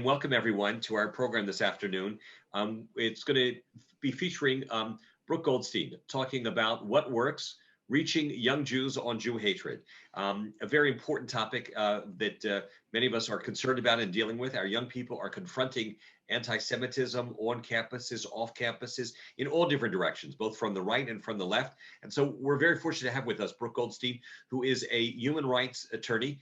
Welcome everyone to our program this afternoon. It's going to be featuring Brooke Goldstein talking about what works, reaching young Jews on Jew hatred. A very important topic that many of us are concerned about and dealing with. Our young people are confronting anti-Semitism on campuses, off campuses, in all different directions, both from the right and from the left. And so we're very fortunate to have with us Brooke Goldstein, who is a human rights attorney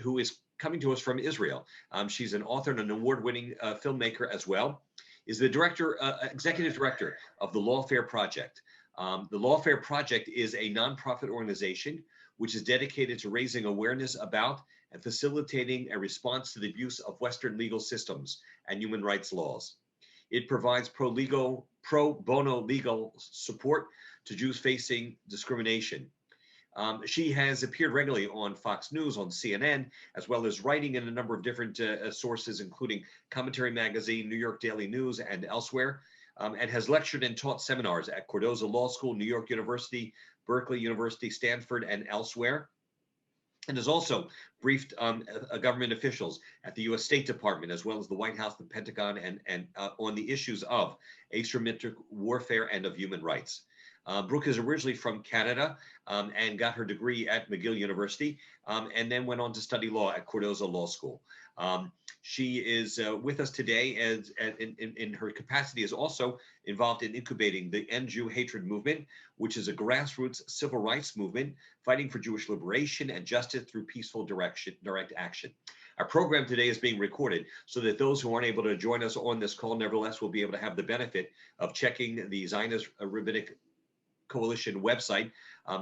who is coming to us from Israel. She's an author and an award-winning filmmaker as well, is the executive director of the Lawfare Project. The Lawfare Project is a nonprofit organization which is dedicated to raising awareness about and facilitating a response to the abuse of Western legal systems and human rights laws. It provides pro bono legal support to Jews facing discrimination. She has appeared regularly on Fox News, on CNN, as well as writing in a number of different sources, including Commentary Magazine, New York Daily News, and elsewhere, and has lectured and taught seminars at Cardozo Law School, New York University, Berkeley University, Stanford, and elsewhere, and has also briefed government officials at the U.S. State Department, as well as the White House, the Pentagon, and on the issues of asymmetric warfare and of human rights. Brooke is originally from Canada and got her degree at McGill University and then went on to study law at Cardozo Law School. She is with us today as in her capacity is also involved in incubating the End Jew Hatred movement, which is a grassroots civil rights movement fighting for Jewish liberation and justice through peaceful direct action. Our program today is being recorded so that those who aren't able to join us on this call nevertheless will be able to have the benefit of checking the Zionist Rabbinic Coalition website,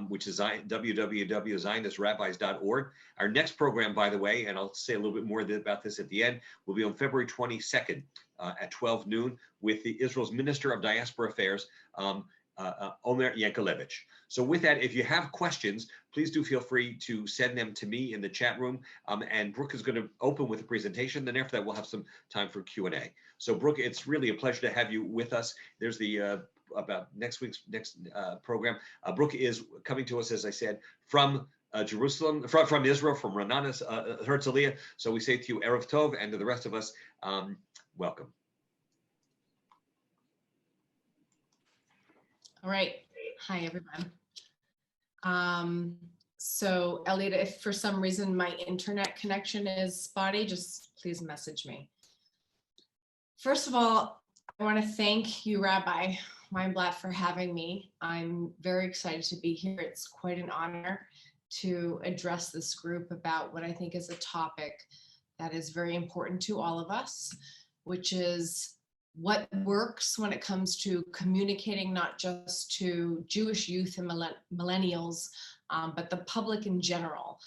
which is www.zionistrabbis.org. Our next program, by the way, and I'll say a little bit more about this at the end, will be on February 22nd at 12 noon with the Israel's Minister of Diaspora Affairs, Omer Yankelevich. So with that, if you have questions, please do feel free to send them to me in the chat room. And Brooke is going to open with a presentation. Then after that, we'll have some time for Q&A. So Brooke, it's really a pleasure to have you with us. There's the about next week's program. Brooke is coming to us, as I said, from Jerusalem, from Israel, from Ra'anana, Herzliya. So we say to you, Erev Tov, and to the rest of us, welcome. All right. Hi, everyone. So Elliot, if for some reason my internet connection is spotty, just please message me. First of all, I want to thank you, Rabbi Weinblatt, for having me. I'm very excited to be here. It's quite an honor to address this group about what I think is a topic that is very important to all of us, which is what works when it comes to communicating not just to Jewish youth and millennials, but the public in general.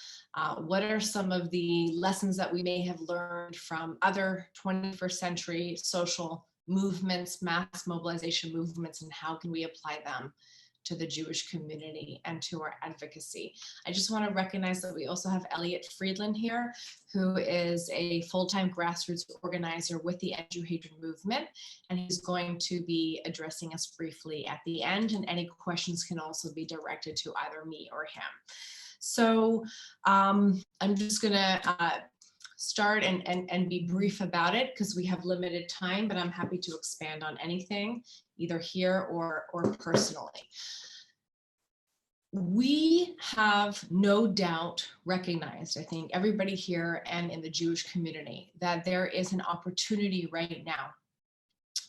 What are some of the lessons that we may have learned from other 21st century social movements, mass mobilization movements, and how can we apply them to the Jewish community and to our advocacy? I just want to recognize that we also have Elliot Friedland here, who is a full-time grassroots organizer with the End Jew Hatred movement, and he's going to be addressing us briefly at the end, and any questions can also be directed to either me or him. So I'm just gonna start and be brief about it because we have limited time, but I'm happy to expand on anything, either here or personally. We have no doubt recognized, I think, everybody here and in the Jewish community, that there is an opportunity right now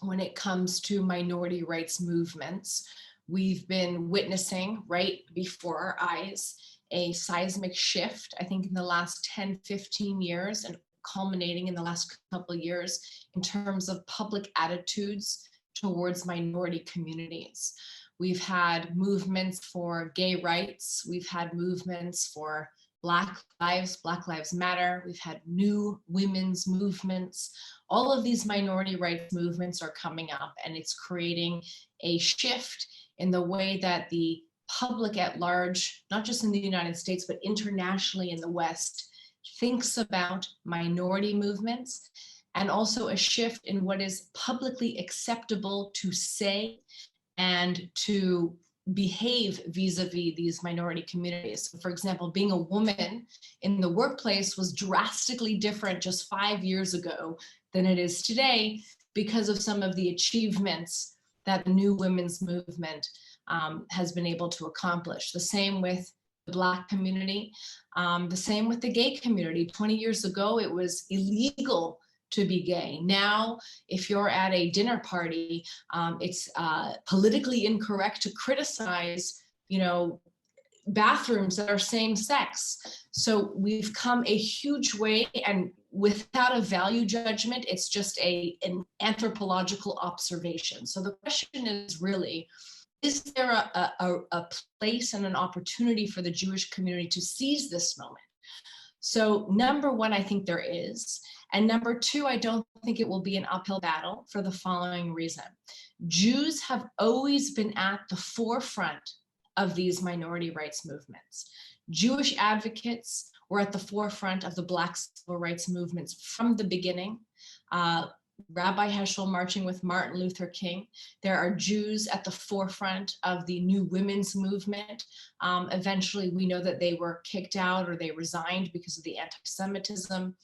when it comes to minority rights movements. We've been witnessing right before our eyes a seismic shift, I think in the last 10, 15 years and culminating in the last couple of years in terms of public attitudes towards minority communities. We've had movements for gay rights. We've had movements for Black Lives Matter. We've had new women's movements. All of these minority rights movements are coming up, and it's creating a shift in the way that the public at large, not just in the United States, but internationally in the West, thinks about minority movements, and also a shift in what is publicly acceptable to say and to behave vis-a-vis these minority communities. So for example, being a woman in the workplace was drastically different just 5 years ago than it is today because of some of the achievements that the new women's movement has been able to accomplish. The same with the Black community, the same with the gay community. 20 years ago, it was illegal to be gay. Now, if you're at a dinner party, it's politically incorrect to criticize, bathrooms that are same sex. So we've come a huge way, and without a value judgment, it's just an anthropological observation. So the question is really, is there a place and an opportunity for the Jewish community to seize this moment? So number one, I think there is. And number two, I don't think it will be an uphill battle for the following reason. Jews have always been at the forefront of these minority rights movements. Jewish advocates were at the forefront of the Black civil rights movements from the beginning. Rabbi Heschel marching with Martin Luther King. There are Jews at the forefront of the new women's movement. Eventually, we know that they were kicked out or they resigned because of the anti-Semitism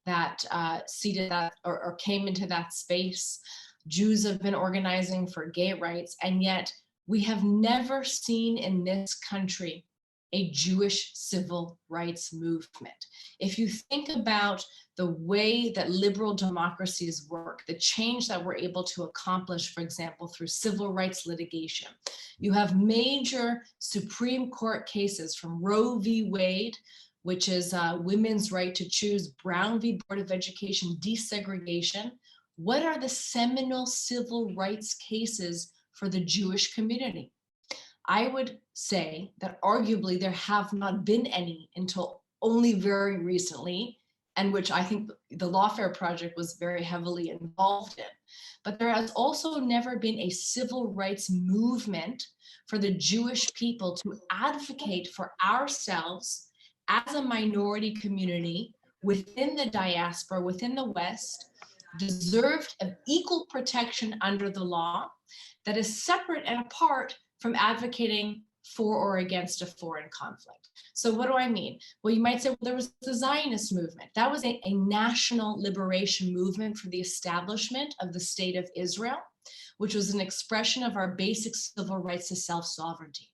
that seeded that or came into that space. Jews have been organizing for gay rights, and yet we have never seen in this country a Jewish civil rights movement. If you think about the way that liberal democracies work, the change that we're able to accomplish, for example, through civil rights litigation, you have major Supreme Court cases from Roe v. Wade, which is women's right to choose, Brown v. Board of Education, desegregation. What are the seminal civil rights cases for the Jewish community? I would say that arguably there have not been any until only very recently, and which I think the Lawfare Project was very heavily involved in. But there has also never been a civil rights movement for the Jewish people to advocate for ourselves as a minority community within the diaspora, within the West, deserved of equal protection under the law that is separate and apart from advocating for or against a foreign conflict. So what do I mean? Well, you might say, well, there was the Zionist movement. That was a national liberation movement for the establishment of the state of Israel, which was an expression of our basic civil rights to self-sovereignty.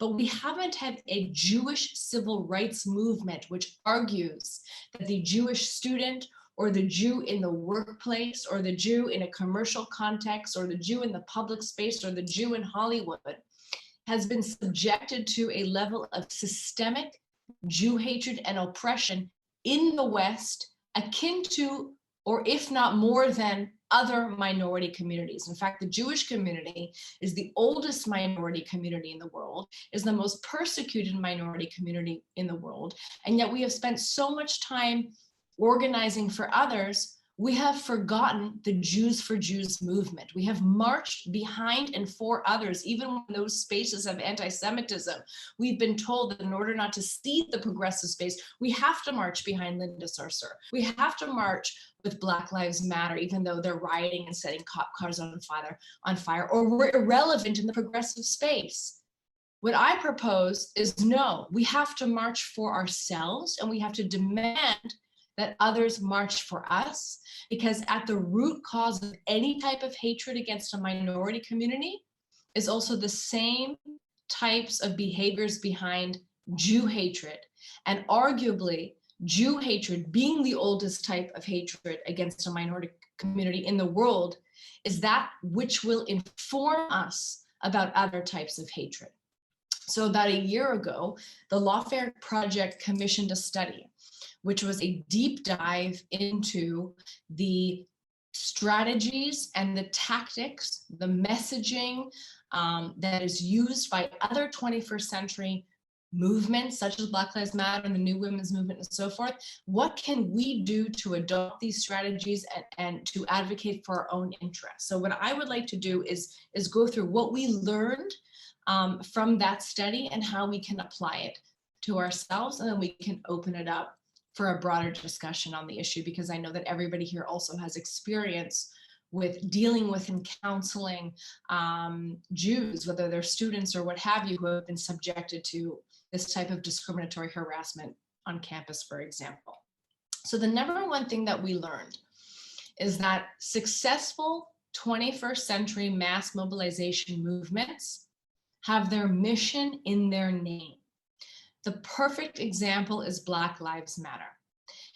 But we haven't had a Jewish civil rights movement which argues that the Jewish student or the Jew in the workplace or the Jew in a commercial context or the Jew in the public space or the Jew in Hollywood has been subjected to a level of systemic Jew hatred and oppression in the West akin to, or if not more than, other minority communities. In fact, the Jewish community is the oldest minority community in the world, is the most persecuted minority community in the world, and yet we have spent so much time organizing for others, we have forgotten the Jews for Jews movement. We have marched behind and for others, even when those spaces have anti-Semitism. We've been told that in order not to cede the progressive space, we have to march behind Linda Sarsour. We have to march with Black Lives Matter, even though they're rioting and setting cop cars on fire, or we're irrelevant in the progressive space. What I propose is no, we have to march for ourselves and we have to demand that others march for us, because at the root cause of any type of hatred against a minority community is also the same types of behaviors behind Jew hatred. And arguably, Jew hatred, being the oldest type of hatred against a minority community in the world, is that which will inform us about other types of hatred. So about a year ago, the Lawfare Project commissioned a study, which was a deep dive into the strategies and the tactics, the messaging that is used by other 21st century movements such as Black Lives Matter and the New Women's Movement and so forth. What can we do to adopt these strategies and to advocate for our own interests? So what I would like to do is go through what we learned from that study and how we can apply it to ourselves, and then we can open it up for a broader discussion on the issue, because I know that everybody here also has experience with dealing with and counseling Jews, whether they're students or what have you, who have been subjected to this type of discriminatory harassment on campus, for example. So the number one thing that we learned is that successful 21st century mass mobilization movements have their mission in their name. The perfect example is Black Lives Matter.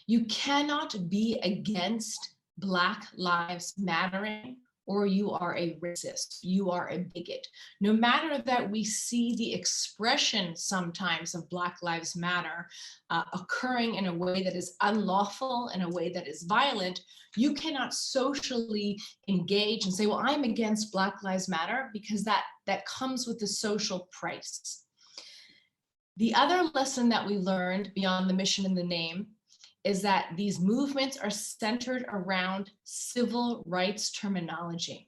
You cannot be against Black Lives Mattering, or you are a racist, you are a bigot. No matter that we see the expression sometimes of Black Lives Matter occurring in a way that is unlawful, in a way that is violent, you cannot socially engage and say, well, I'm against Black Lives Matter, because that comes with the social price. The other lesson that we learned beyond the mission and the name is that these movements are centered around civil rights terminology.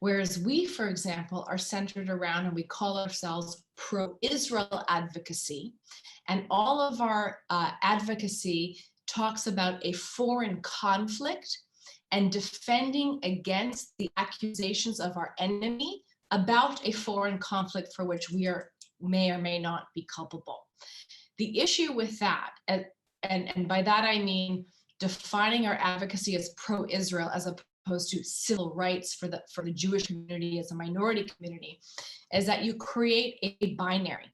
Whereas we, for example, are centered around, and we call ourselves pro-Israel advocacy. And all of our advocacy talks about a foreign conflict and defending against the accusations of our enemy about a foreign conflict for which we may or may not be culpable. The issue with that, and by that I mean defining our advocacy as pro-Israel as opposed to civil rights for the Jewish community as a minority community, is that you create a binary.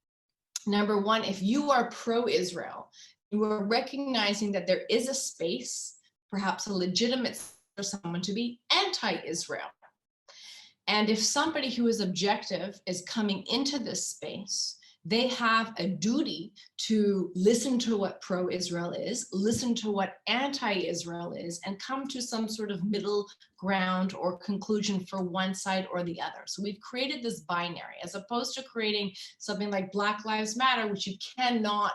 Number one, if you are pro-Israel, you are recognizing that there is a space, perhaps a legitimate for someone to be anti-Israel. And if somebody who is objective is coming into this space, they have a duty to listen to what pro-Israel is, listen to what anti-Israel is, and come to some sort of middle ground or conclusion for one side or the other. So we've created this binary, as opposed to creating something like Black Lives Matter, which you cannot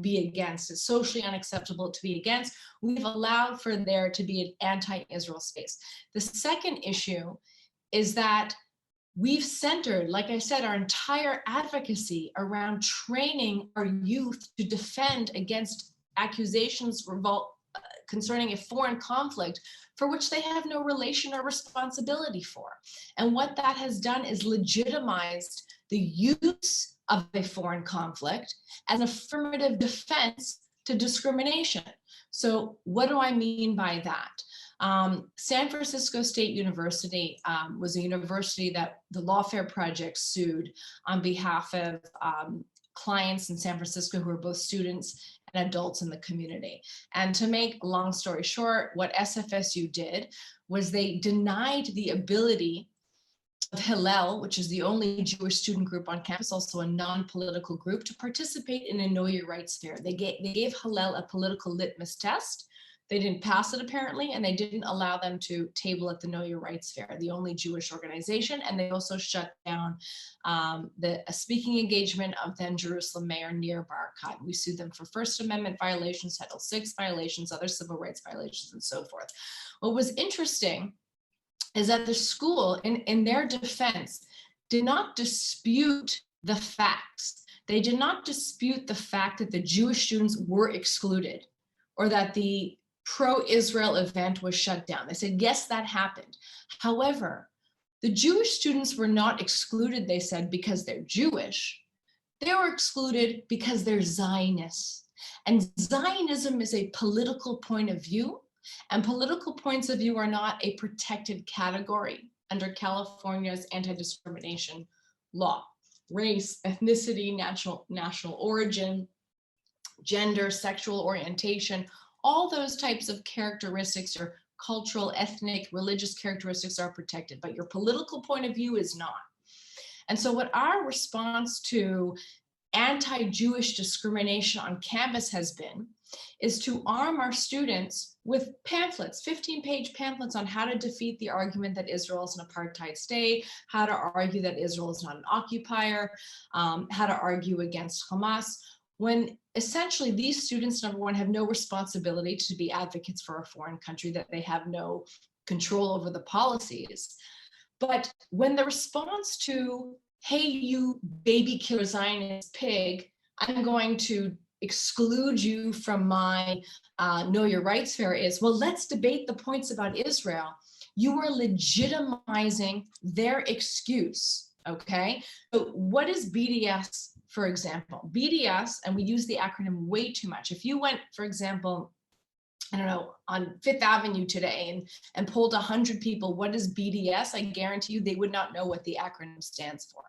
be against. It's socially unacceptable to be against. We've allowed for there to be an anti-Israel space. The second issue is that we've centered, like I said, our entire advocacy around training our youth to defend against accusations concerning a foreign conflict for which they have no relation or responsibility for. And what that has done is legitimized the use of a foreign conflict as an affirmative defense to discrimination. So what do I mean by that? San Francisco State University was a university that the Lawfare Project sued on behalf of clients in San Francisco who are both students and adults in the community. And to make a long story short, what SFSU did was they denied the ability of Hillel, which is the only Jewish student group on campus, also a non-political group, to participate in a Know Your Rights fair. They gave Hillel a political litmus test. They didn't pass it apparently, and they didn't allow them to table at the Know Your Rights Fair, the only Jewish organization. And they also shut down a speaking engagement of then Jerusalem Mayor Nir Barkat. We sued them for First Amendment violations, Title VI violations, other civil rights violations, and so forth. What was interesting is that the school, in their defense, did not dispute the facts. They did not dispute the fact that the Jewish students were excluded or that the pro-Israel event was shut down. They said, yes, that happened. However, the Jewish students were not excluded, they said, because they're Jewish. They were excluded because they're Zionists. And Zionism is a political point of view, and political points of view are not a protected category under California's anti-discrimination law. Race, ethnicity, national origin, gender, sexual orientation, all those types of characteristics or cultural, ethnic, religious characteristics are protected, but your political point of view is not. And so what our response to anti-Jewish discrimination on campus has been is to arm our students with pamphlets, 15-page pamphlets on how to defeat the argument that Israel is an apartheid state, how to argue that Israel is not an occupier, how to argue against Hamas, when essentially these students, number one, have no responsibility to be advocates for a foreign country, that they have no control over the policies. But when the response to, hey, you baby killer Zionist pig, I'm going to exclude you from my Know Your Rights fair is, well, let's debate the points about Israel. you are legitimizing their excuse, okay? So what is BDS, for example? BDS, and we use the acronym way too much. If you went, for example, I don't know, on Fifth Avenue today and polled 100 people, what is BDS? I guarantee you they would not know what the acronym stands for.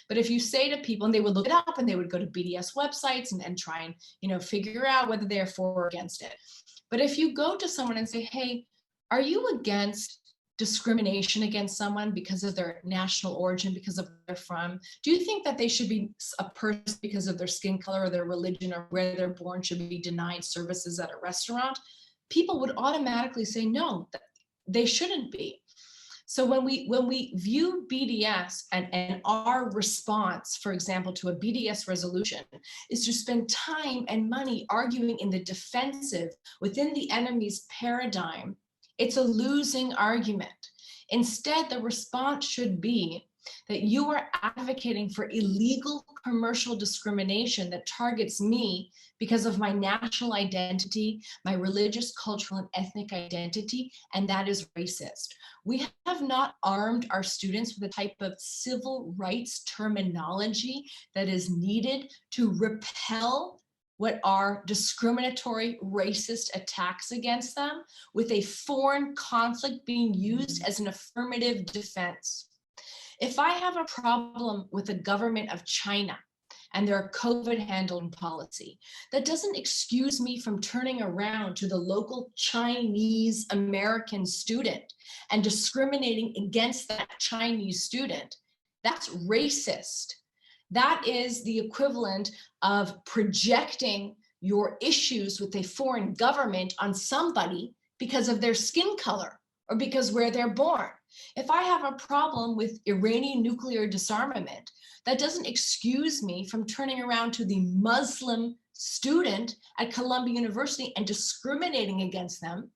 But if you say to people, and they would look it up and they would go to BDS websites and try and, you know, figure out whether they're for or against it. But if you go to someone and say, hey, are you against discrimination against someone because of their national origin, because of where they're from? Do you think that they should be a person because of their skin color or their religion or where they're born should be denied services at a restaurant? People would automatically say, no, they shouldn't be. So when we view BDS and our response, for example, to a BDS resolution is to spend time and money arguing in the defensive within the enemy's paradigm, it's a losing argument. Instead, the response should be that you are advocating for illegal commercial discrimination that targets me because of my national identity, my religious, cultural, and ethnic identity, and that is racist. We have not armed our students with the type of civil rights terminology that is needed to repel what are discriminatory, racist attacks against them with a foreign conflict being used as an affirmative defense. If I have a problem with the government of China and their COVID handling policy, that doesn't excuse me from turning around to the local Chinese American student and discriminating against that Chinese student. That's racist. That is the equivalent of projecting your issues with a foreign government on somebody because of their skin color or because where they're born. If I have a problem with Iranian nuclear disarmament, that doesn't excuse me from turning around to the Muslim student at Columbia University and discriminating against them,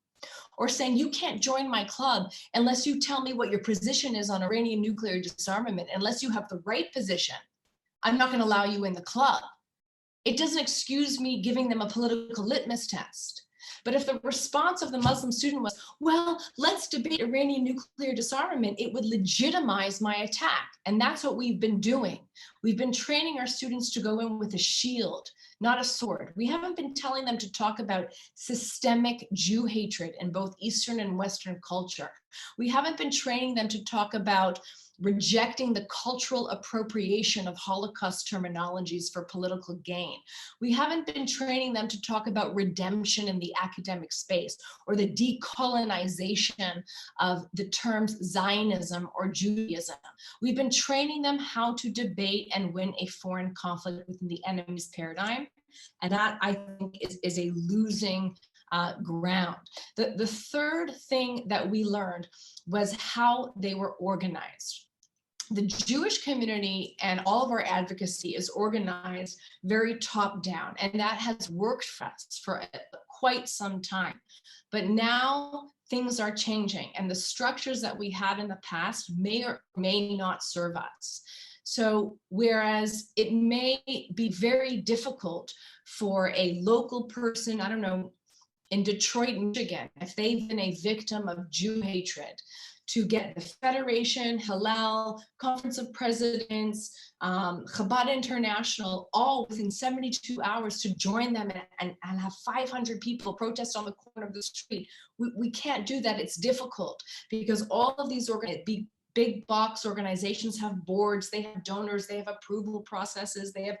or saying you can't join my club unless you tell me what your position is on Iranian nuclear disarmament. Unless you have the right position, I'm not going to allow you in the club. It doesn't excuse me giving them a political litmus test. But if the response of the Muslim student was, well, let's debate Iranian nuclear disarmament, it would legitimize my attack. And that's what we've been doing. We've been training our students to go in with a shield, not a sword. We haven't been telling them to talk about systemic Jew hatred in both Eastern and Western culture. We haven't been training them to talk about rejecting the cultural appropriation of Holocaust terminologies for political gain. We haven't been training them to talk about redemption in the academic space or the decolonization of the terms Zionism or Judaism. We've been training them how to debate and win a foreign conflict within the enemy's paradigm. And that, I think, is a losing ground. The third thing that we learned was how they were organized. The Jewish community and all of our advocacy is organized very top down, and that has worked for us for quite some time. But now things are changing, and the structures that we had in the past may or may not serve us. So whereas it may be very difficult for a local person, I don't know, in Detroit, Michigan, if they've been a victim of Jew hatred, to get the Federation, Hillel, Conference of Presidents, Chabad International, all within 72 hours to join them and have 500 people protest on the corner of the street. We can't do that. It's difficult because all of these big box organizations have boards, they have donors, they have approval processes, they have,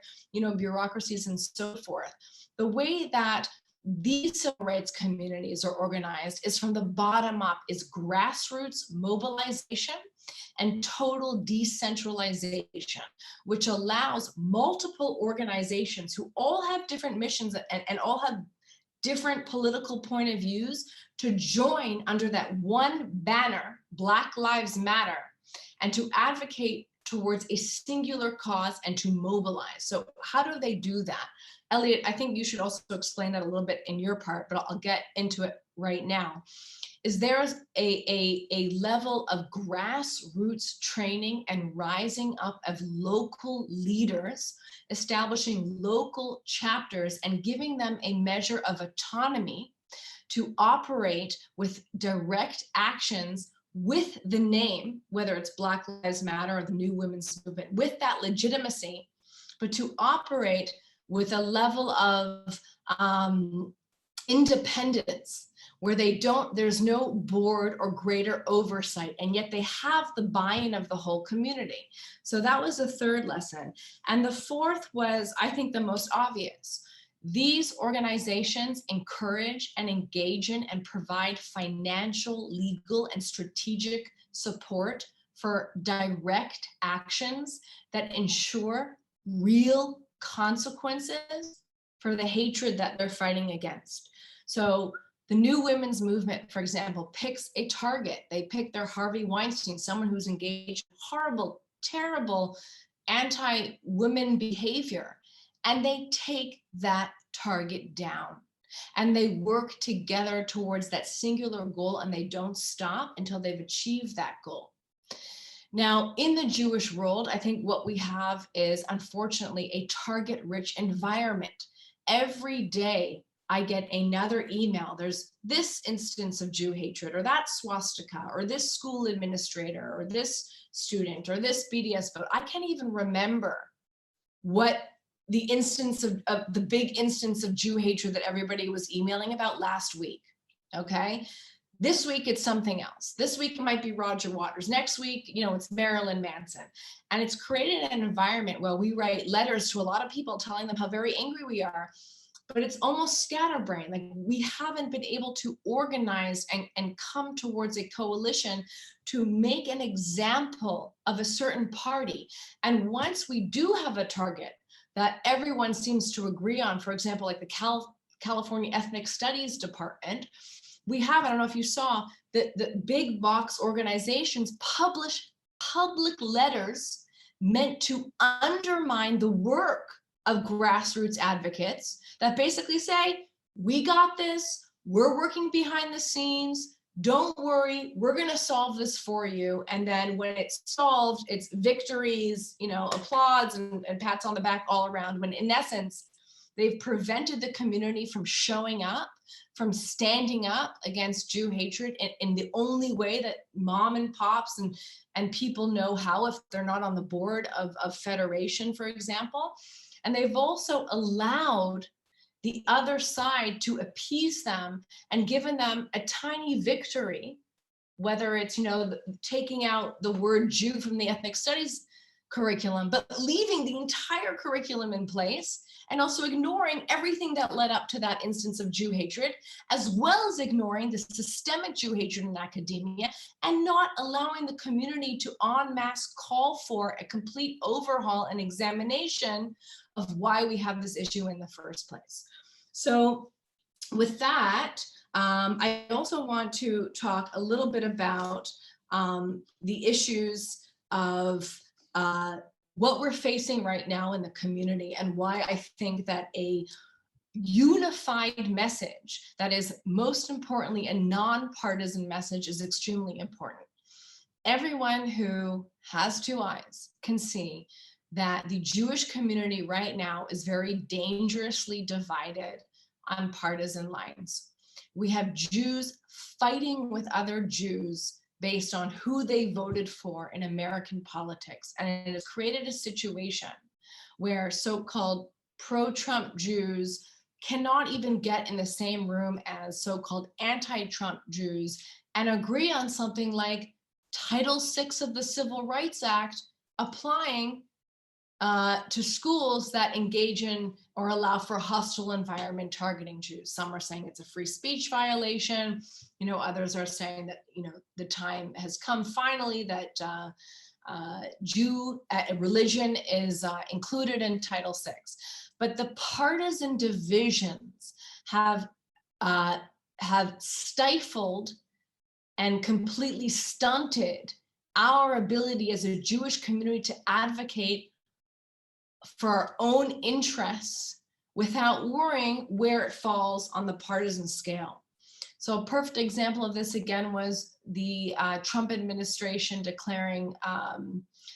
bureaucracies and so forth. The way that these civil rights communities are organized is from the bottom up, is grassroots mobilization and total decentralization, which allows multiple organizations who all have different missions and all have different political point of views to join under that one banner, Black Lives Matter, and to advocate towards a singular cause and to mobilize. So how do they do that? Elliot, I think you should also explain that a little bit in your part, but I'll get into it right now. Is there a level of grassroots training and rising up of local leaders, establishing local chapters and giving them a measure of autonomy to operate with direct actions with the name, whether it's Black Lives Matter or the New Women's Movement, with that legitimacy, but to operate with a level of independence where there's no board or greater oversight, and yet they have the buy-in of the whole community. So that was the third lesson. And the fourth was, I think, the most obvious. These organizations encourage and engage in and provide financial, legal, and strategic support for direct actions that ensure real consequences for the hatred that they're fighting against. So the New Women's Movement, for example, picks a target. They pick their Harvey Weinstein, someone who's engaged in horrible, terrible anti-women behavior, and they take that target down. And they work together towards that singular goal, and they don't stop until they've achieved that goal. Now, in the Jewish world, I think what we have is, unfortunately, a target-rich environment. Every day, I get another email. There's this instance of Jew hatred, or that swastika, or this school administrator, or this student, or this BDS vote. I can't even remember what the instance of the big instance of Jew hatred that everybody was emailing about last week, okay? This week, it's something else. This week, it might be Roger Waters. Next week, it's Marilyn Manson. And it's created an environment where we write letters to a lot of people telling them how very angry we are, but it's almost scatterbrained. Like, we haven't been able to organize and come towards a coalition to make an example of a certain party. And once we do have a target that everyone seems to agree on, for example, like the California Ethnic Studies Department, we have, I don't know if you saw, the big box organizations publish public letters meant to undermine the work of grassroots advocates that basically say, we got this, we're working behind the scenes, don't worry, we're gonna solve this for you. And then when it's solved, it's victories, applause and pats on the back all around, when in essence, they've prevented the community from showing up, from standing up against Jew hatred in the only way that mom and pops and people know how, if they're not on the board of Federation, for example. And they've also allowed the other side to appease them and given them a tiny victory, whether it's, taking out the word Jew from the ethnic studies curriculum, but leaving the entire curriculum in place, and also ignoring everything that led up to that instance of Jew hatred, as well as ignoring the systemic Jew hatred in academia, and not allowing the community to en masse call for a complete overhaul and examination of why we have this issue in the first place. So with that, I also want to talk a little bit about the issues of what we're facing right now in the community, and why I think that a unified message that is, most importantly, a nonpartisan message, is extremely important. Everyone who has two eyes can see that the Jewish community right now is very dangerously divided on partisan lines. We have Jews fighting with other Jews based on who they voted for in American politics. And it has created a situation where so-called pro-Trump Jews cannot even get in the same room as so-called anti-Trump Jews and agree on something like Title VI of the Civil Rights Act applying to schools that engage in or allow for a hostile environment targeting Jews. Some are saying it's a free speech violation. Others are saying that, the time has come finally that Jew religion is included in Title VI. But the partisan divisions have stifled and completely stunted our ability as a Jewish community to advocate for our own interests without worrying where it falls on the partisan scale. So a perfect example of this, again, was the Trump administration declaring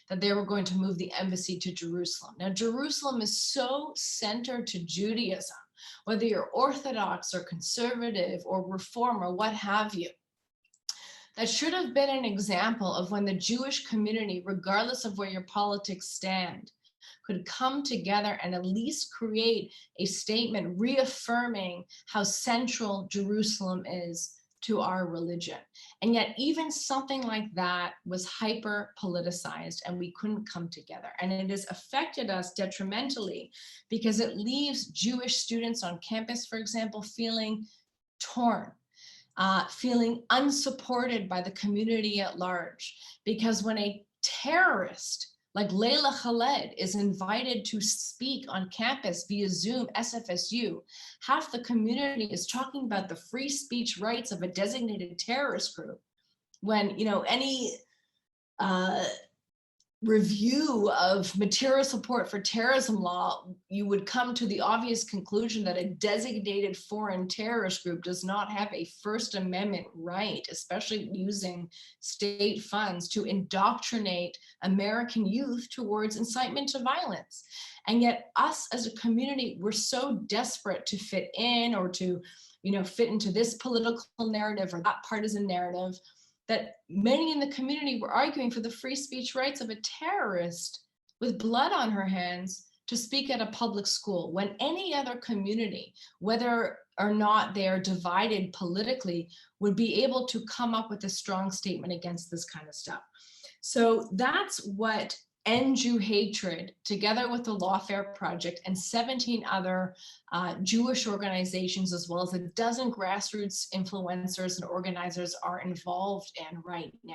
that they were going to move the embassy to Jerusalem. Now, Jerusalem is so centered to Judaism. whether you're Orthodox or conservative or Reform or what have you. That should have been an example of when the Jewish community, regardless of where your politics stand, could come together and at least create a statement reaffirming how central Jerusalem is to our religion. And yet even something like that was hyper politicized and we couldn't come together. And it has affected us detrimentally because it leaves Jewish students on campus, for example, feeling torn. Feeling unsupported by the community at large. Because when a terrorist like Leila Khaled is invited to speak on campus via Zoom, SFSU, half the community is talking about the free speech rights of a designated terrorist group. When, you know, any review of material support for terrorism law, you would come to the obvious conclusion that a designated foreign terrorist group does not have a First Amendment right, especially using state funds to indoctrinate American youth towards incitement to violence. And yet us as a community, we're so desperate to fit in or to, you know, fit into this political narrative or that partisan narrative, that many in the community were arguing for the free speech rights of a terrorist with blood on her hands to speak at a public school, when any other community, whether or not they are divided politically, would be able to come up with a strong statement against this kind of stuff. So that's what End Jew Hatred, together with the Lawfare Project and 17 other Jewish organizations, as well as a dozen grassroots influencers and organizers are involved in right now,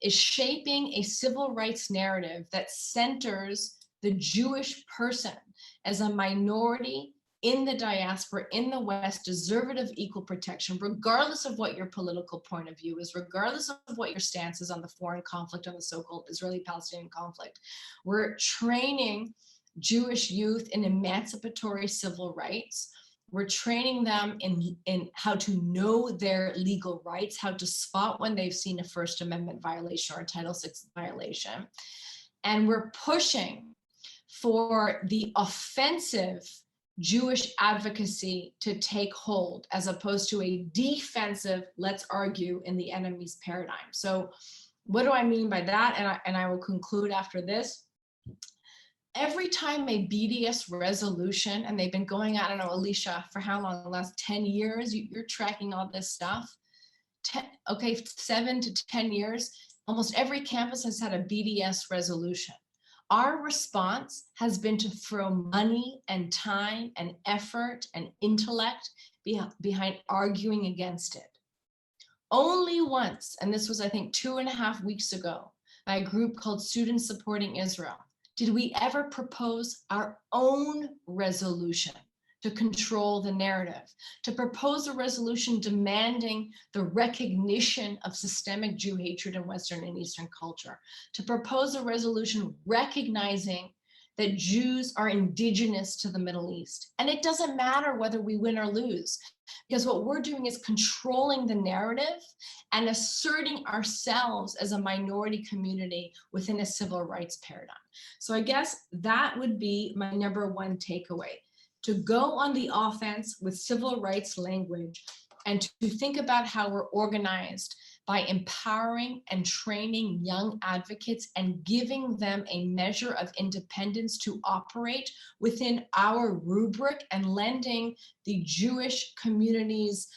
is shaping a civil rights narrative that centers the Jewish person as a minority in the diaspora, in the West, deserving of equal protection, regardless of what your political point of view is, regardless of what your stance is on the foreign conflict, on the so-called Israeli-Palestinian conflict. We're training Jewish youth in emancipatory civil rights. We're training them in how to know their legal rights, how to spot when they've seen a First Amendment violation or a Title VI violation. And we're pushing for the offensive Jewish advocacy to take hold, as opposed to a defensive, let's argue in the enemy's paradigm. So what do I mean by that? And I will conclude after this. Every time a BDS resolution, and they've been going, I don't know, Alicia, for how long? The last 10 years, you're tracking all this stuff. 7 to 10 years, almost every campus has had a BDS resolution. Our response has been to throw money and time and effort and intellect behind arguing against it. Only once, and this was, I think, 2.5 weeks ago, by a group called Students Supporting Israel, did we ever propose our own resolution to control the narrative, to propose a resolution demanding the recognition of systemic Jew hatred in Western and Eastern culture, to propose a resolution recognizing that Jews are indigenous to the Middle East. And it doesn't matter whether we win or lose, because what we're doing is controlling the narrative and asserting ourselves as a minority community within a civil rights paradigm. So I guess that would be my number one takeaway: to go on the offense with civil rights language and to think about how we're organized by empowering and training young advocates and giving them a measure of independence to operate within our rubric and lending the Jewish community's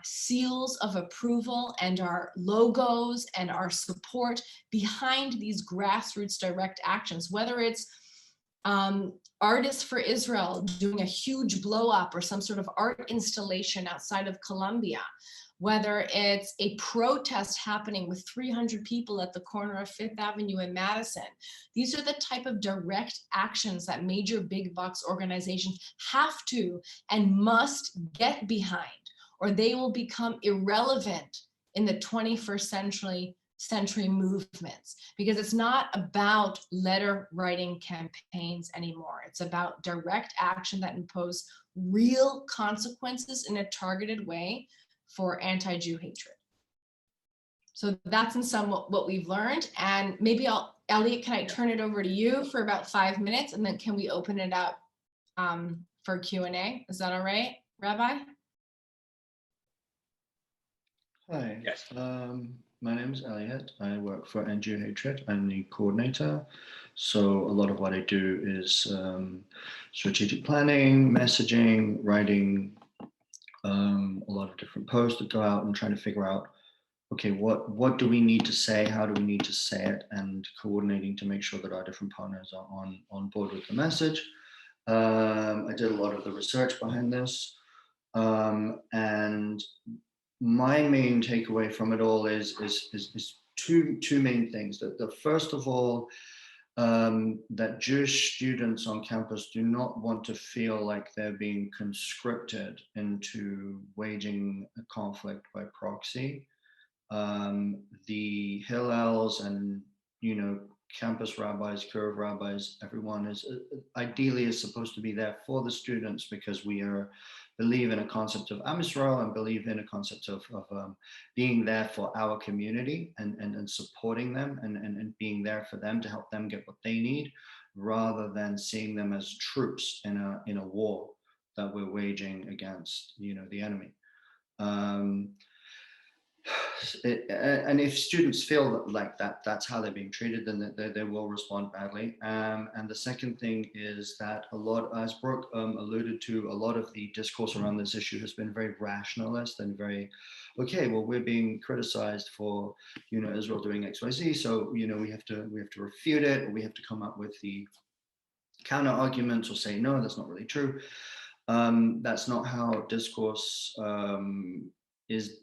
seals of approval and our logos and our support behind these grassroots direct actions, whether it's Artists for Israel doing a huge blow up or some sort of art installation outside of Columbia, whether it's a protest happening with 300 people at the corner of Fifth Avenue in Madison. These are the type of direct actions that major big box organizations have to and must get behind, or they will become irrelevant in the 21st century movements, because it's not about letter writing campaigns anymore. It's about direct action that impose real consequences in a targeted way for anti-Jew hatred. So that's in sum what we've learned. And maybe Elliot, can I turn it over to you for about 5 minutes, and then can we open it up for Q&A. Is that all right, Rabbi? Hi. Yes. My name is Elliot. I work for NGO Hatred. I'm the coordinator. So a lot of what I do is strategic planning, messaging, writing a lot of different posts that go out and trying to figure out, okay, what do we need to say? How do we need to say it? And coordinating to make sure that our different partners are on board with the message. I did a lot of the research behind this. And my main takeaway from it all is two main things. That the first of all, that Jewish students on campus do not want to feel like they're being conscripted into waging a conflict by proxy. The Hillels and, campus rabbis, curve rabbis, everyone is ideally is supposed to be there for the students, because we believe in a concept of Am Yisrael and believe in a concept of being there for our community and supporting them and being there for them to help them get what they need, rather than seeing them as troops in a war that we're waging against, the enemy. And if students feel like that's how they're being treated, then they will respond badly. And the second thing is that a lot, as Brooke alluded to, a lot of the discourse around this issue has been very rationalist and very, okay, well, we're being criticized for, Israel doing X, Y, Z, so we have to refute it, or we have to come up with the counter arguments or say, no, that's not really true. That's not how discourse is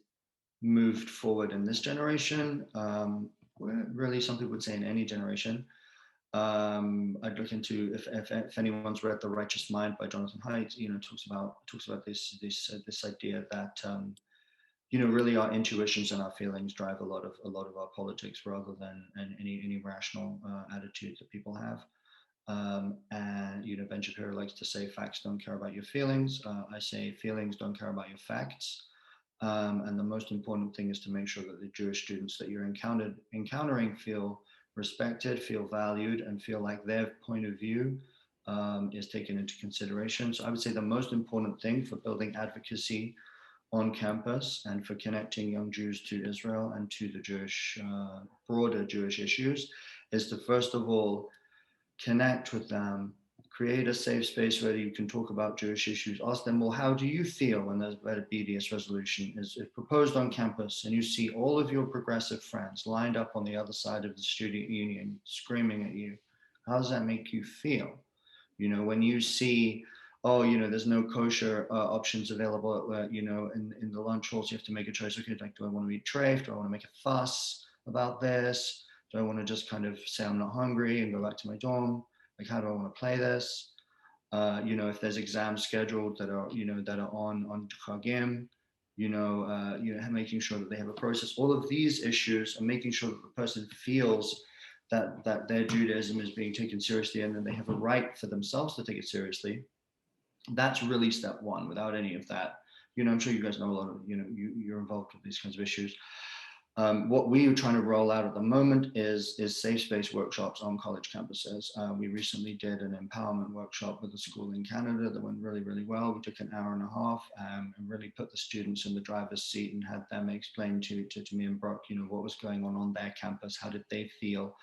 moved forward in this generation. Really, some people would say in any generation. I'd look into if anyone's read The Righteous Mind by Jonathan Haidt. Talks about this idea that really our intuitions and our feelings drive a lot of our politics, rather than any rational attitude that people have. And Ben Shapiro likes to say facts don't care about your feelings. I say feelings don't care about your facts. And the most important thing is to make sure that the Jewish students that you're encountering feel respected, feel valued, and feel like their point of view is taken into consideration. So I would say the most important thing for building advocacy on campus and for connecting young Jews to Israel and to the Jewish, broader Jewish issues is to, first of all, connect with them, create a safe space where you can talk about Jewish issues. Ask them, well, how do you feel when the BDS resolution is proposed on campus and you see all of your progressive friends lined up on the other side of the student union screaming at you? How does that make you feel? When you see, there's no kosher options available, in the lunch halls, you have to make a choice. Okay, like, do I want to eat treif? Do I want to make a fuss about this? Do I want to just kind of say I'm not hungry and go back to my dorm? Like, how do I want to play this? If there's exams scheduled that are, on Chagim, making sure that they have a process. All of these issues and making sure that the person feels that their Judaism is being taken seriously, and then they have a right for themselves to take it seriously. That's really step one. Without any of that, I'm sure you guys know a lot of, you're involved with these kinds of issues. What we are trying to roll out at the moment is safe space workshops on college campuses. We recently did an empowerment workshop with a school in Canada that went really, really well. We took an hour and a half and really put the students in the driver's seat and had them explain to me and Brooke, what was going on their campus, how did they feel,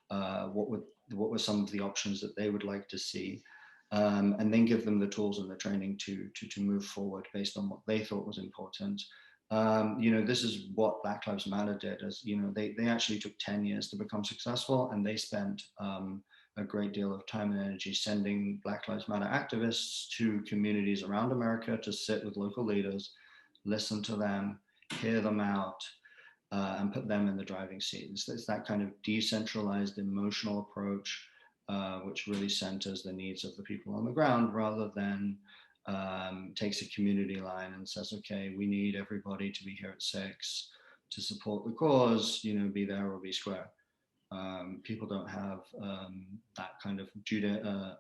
what were some of the options that they would like to see. And then give them the tools and the training to move forward based on what they thought was important. This is what Black Lives Matter did, as they actually took 10 years to become successful, and they spent a great deal of time and energy sending Black Lives Matter activists to communities around America to sit with local leaders, listen to them, hear them out, and put them in the driving seat. It's that kind of decentralized emotional approach, which really centers the needs of the people on the ground, rather than takes a community line and says, okay, we need everybody to be here at 6 to support the cause, be there or be square. People don't have that kind of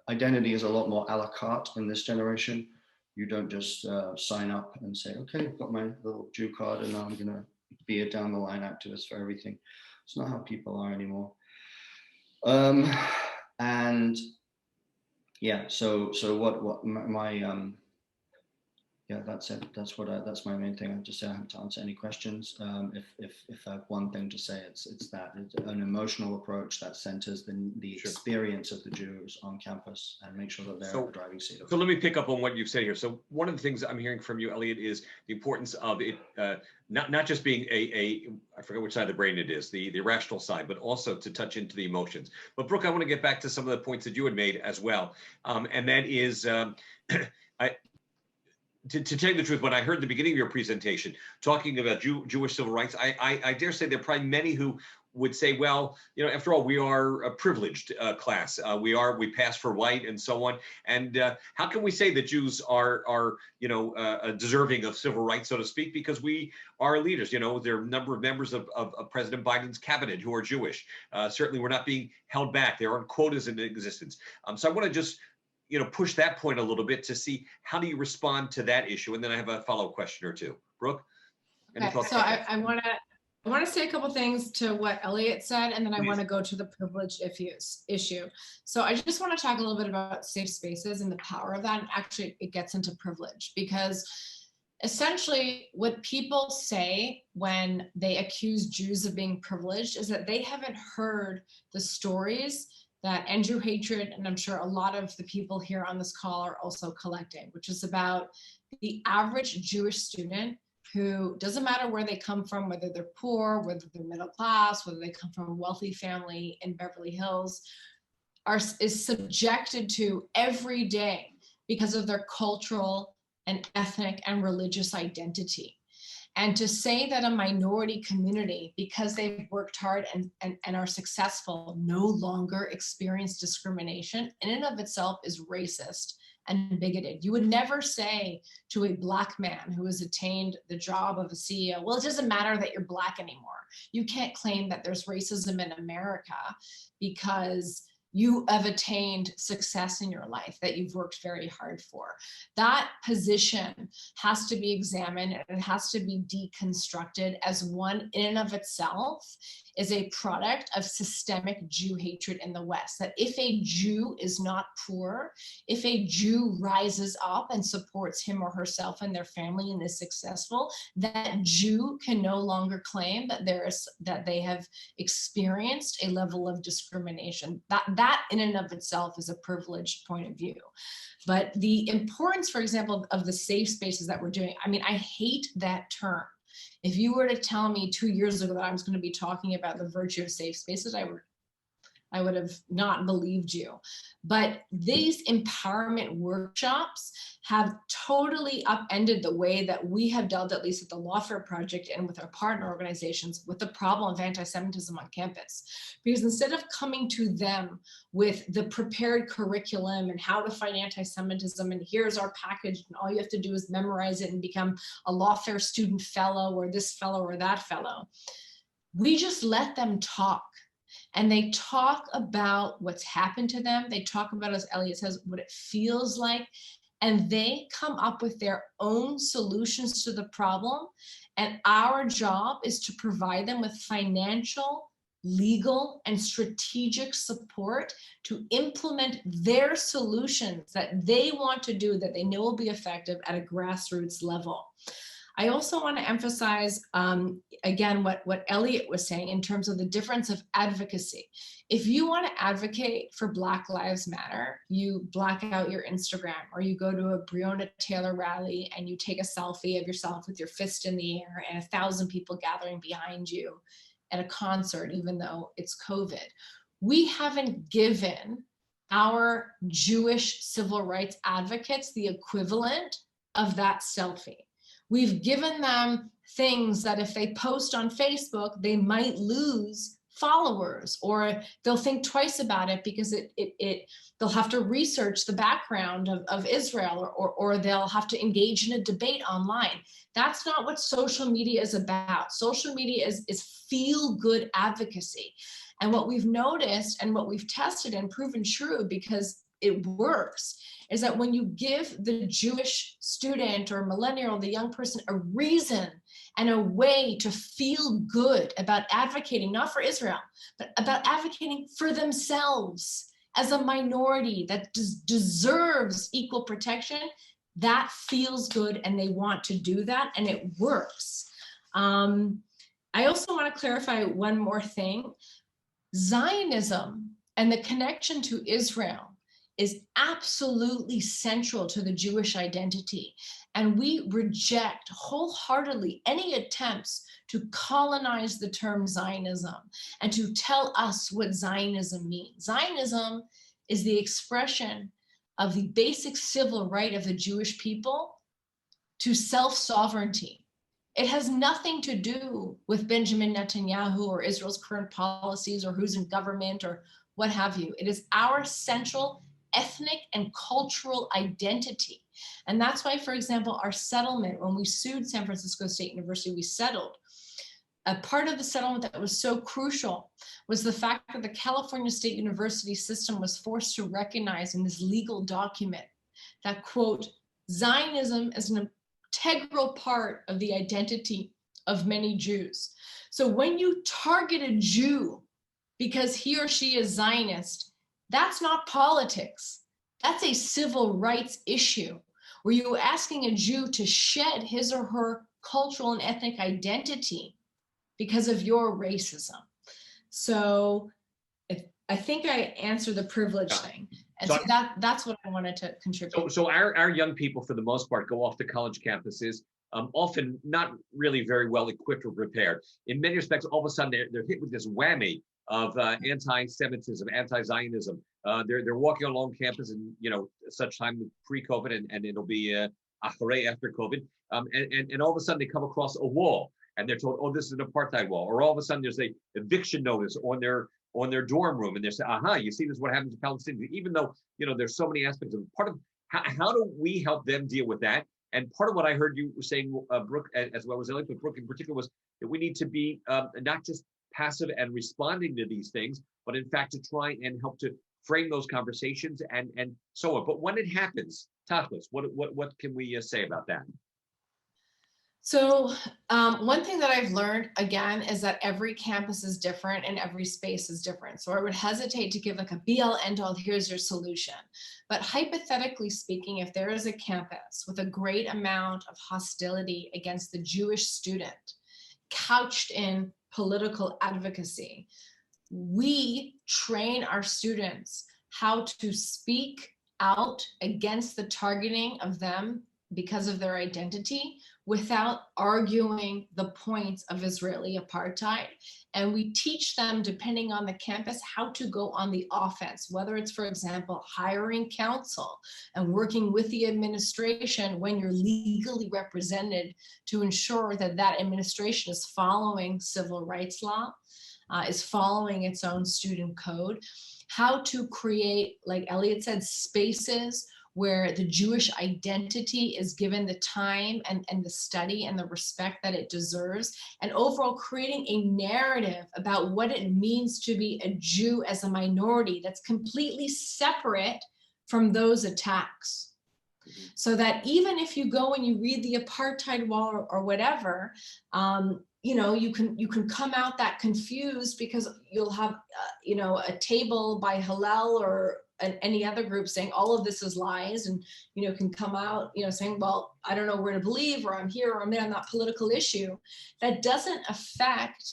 identity is a lot more a la carte in this generation. You don't just sign up and say, okay, I've got my little Jew card and now I'm going to be a down the line activist for everything. It's not how people are anymore. And Yeah. So what my yeah, that's it. That's my main thing. I just say I have to answer any questions. If I have one thing to say, it's that it's an emotional approach that centers the Sure. experience of the Jews on campus and make sure that they're at the driving seat of it. So let me pick up on what you've said here. So one of the things I'm hearing from you, Elliot, is the importance of it not just being I forget which side of the brain it is, the rational side, but also to touch into the emotions. But Brooke, I want to get back to some of the points that you had made as well, and that is. To tell you the truth, when I heard the beginning of your presentation talking about Jewish civil rights, I dare say there are probably many who would say, well, you know, after all, we are a privileged class. We pass for white and so on. And how can we say that Jews are deserving of civil rights, so to speak, because we are leaders? You know, there are a number of members of President Biden's cabinet who are Jewish. Certainly, we're not being held back. There aren't quotas in existence. So I want to just push that point a little bit to see how do you respond to that issue, and then I have a follow-up question or two. Brooke, any thoughts? So I want to say a couple things to what Elliot said, and then I want to go to the privileged issue. So I just want to talk a little bit about safe spaces and the power of that. And actually, it gets into privilege, because essentially what people say when they accuse Jews of being privileged is that they haven't heard the stories that Andrew hatred, and I'm sure a lot of the people here on this call are also collecting, which is about the average Jewish student who, doesn't matter where they come from, whether they're poor, whether they're middle class, whether they come from a wealthy family in Beverly Hills, is subjected to every day because of their cultural and ethnic and religious identity. And to say that a minority community, because they've worked hard and are successful, no longer experience discrimination in and of itself is racist and bigoted. You would never say to a Black man who has attained the job of a CEO, well, it doesn't matter that you're Black anymore. You can't claim that there's racism in America because you have attained success in your life that you've worked very hard for. That position has to be examined, and it has to be deconstructed as one in and of itself is a product of systemic Jew hatred in the West. That if a Jew is not poor, if a Jew rises up and supports him or herself and their family and is successful, that Jew can no longer claim that they have experienced a level of discrimination. That in and of itself is a privileged point of view. But the importance, for example, of the safe spaces that we're doing, I mean, I hate that term. If you were to tell me 2 years ago that I was going to be talking about the virtue of safe spaces, I would have not believed you. But these empowerment workshops have totally upended the way that we have dealt, at least at the Lawfare Project and with our partner organizations, with the problem of anti-Semitism on campus. Because instead of coming to them with the prepared curriculum and how to fight anti-Semitism, and here's our package, and all you have to do is memorize it and become a Lawfare student fellow or this fellow or that fellow, we just let them talk. And they talk about what's happened to them. They talk about, as Elliot says, what it feels like. And they come up with their own solutions to the problem. And our job is to provide them with financial, legal, and strategic support to implement their solutions that they want to do, that they know will be effective at a grassroots level. I also want to emphasize, again, what Elliot was saying in terms of the difference of advocacy. If you want to advocate for Black Lives Matter, you black out your Instagram, or you go to a Breonna Taylor rally and you take a selfie of yourself with your fist in the air and 1,000 people gathering behind you at a concert, even though it's COVID. We haven't given our Jewish civil rights advocates the equivalent of that selfie. We've given them things that if they post on Facebook, they might lose followers, or they'll think twice about it because they'll have to research the background of Israel, or they'll have to engage in a debate online. That's not what social media is about. Social media is feel-good advocacy. And what we've noticed and what we've tested and proven true, because it works, is that when you give the Jewish student or millennial, the young person, a reason and a way to feel good about advocating, not for Israel, but about advocating for themselves as a minority that deserves equal protection, that feels good and they want to do that and it works. I also want to clarify one more thing. Zionism and the connection to Israel is absolutely central to the Jewish identity. And we reject wholeheartedly any attempts to colonize the term Zionism and to tell us what Zionism means. Zionism is the expression of the basic civil right of the Jewish people to self-sovereignty. It has nothing to do with Benjamin Netanyahu or Israel's current policies or who's in government or what have you. It is our central ethnic and cultural identity. And that's why, for example, our settlement, when we sued San Francisco State University, we settled. A part of the settlement that was so crucial was the fact that the California State University system was forced to recognize in this legal document that, quote, Zionism is an integral part of the identity of many Jews. So when you target a Jew because he or she is Zionist, that's not politics. That's a civil rights issue where you're asking a Jew to shed his or her cultural and ethnic identity because of your racism. So I think I answered the privilege thing. And so that's what I wanted to contribute. So our young people, for the most part, go off to college campuses, often not really very well equipped or prepared. In many respects, all of a sudden they're hit with this whammy of anti-Semitism, anti-Zionism. They're walking along campus and, such time pre-COVID and it'll be after COVID. And all of a sudden they come across a wall and they're told, oh, this is an apartheid wall. Or all of a sudden there's a eviction notice on their dorm room and they say, aha, you see, this is what happens to Palestinians, even though, there's so many aspects of it. Part of how do we help them deal with that? And part of what I heard you were saying, Brooke, as well as Elliot, but Brooke in particular, was that we need to be not just passive and responding to these things, but in fact to try and help to frame those conversations and so on. But when it happens, Tachlis, what can we say about that? So one thing that I've learned, again, is that every campus is different and every space is different. So I would hesitate to give like a be-all end-all, here's your solution. But hypothetically speaking, if there is a campus with a great amount of hostility against the Jewish student, couched in political advocacy, we train our students how to speak out against the targeting of them because of their identity without arguing the points of Israeli apartheid. And we teach them, depending on the campus, how to go on the offense, whether it's, for example, hiring counsel and working with the administration when you're legally represented to ensure that that administration is following civil rights law, is following its own student code, how to create, like Elliot said, spaces where the Jewish identity is given the time and the study and the respect that it deserves, and overall creating a narrative about what it means to be a Jew as a minority that's completely separate from those attacks. So that even if you go and you read the apartheid wall or whatever, you can come out that confused because you'll have, a table by Hillel or any other group saying all of this is lies, and can come out saying, well, I don't know where to believe, or I'm here or I'm there on that political issue. That doesn't affect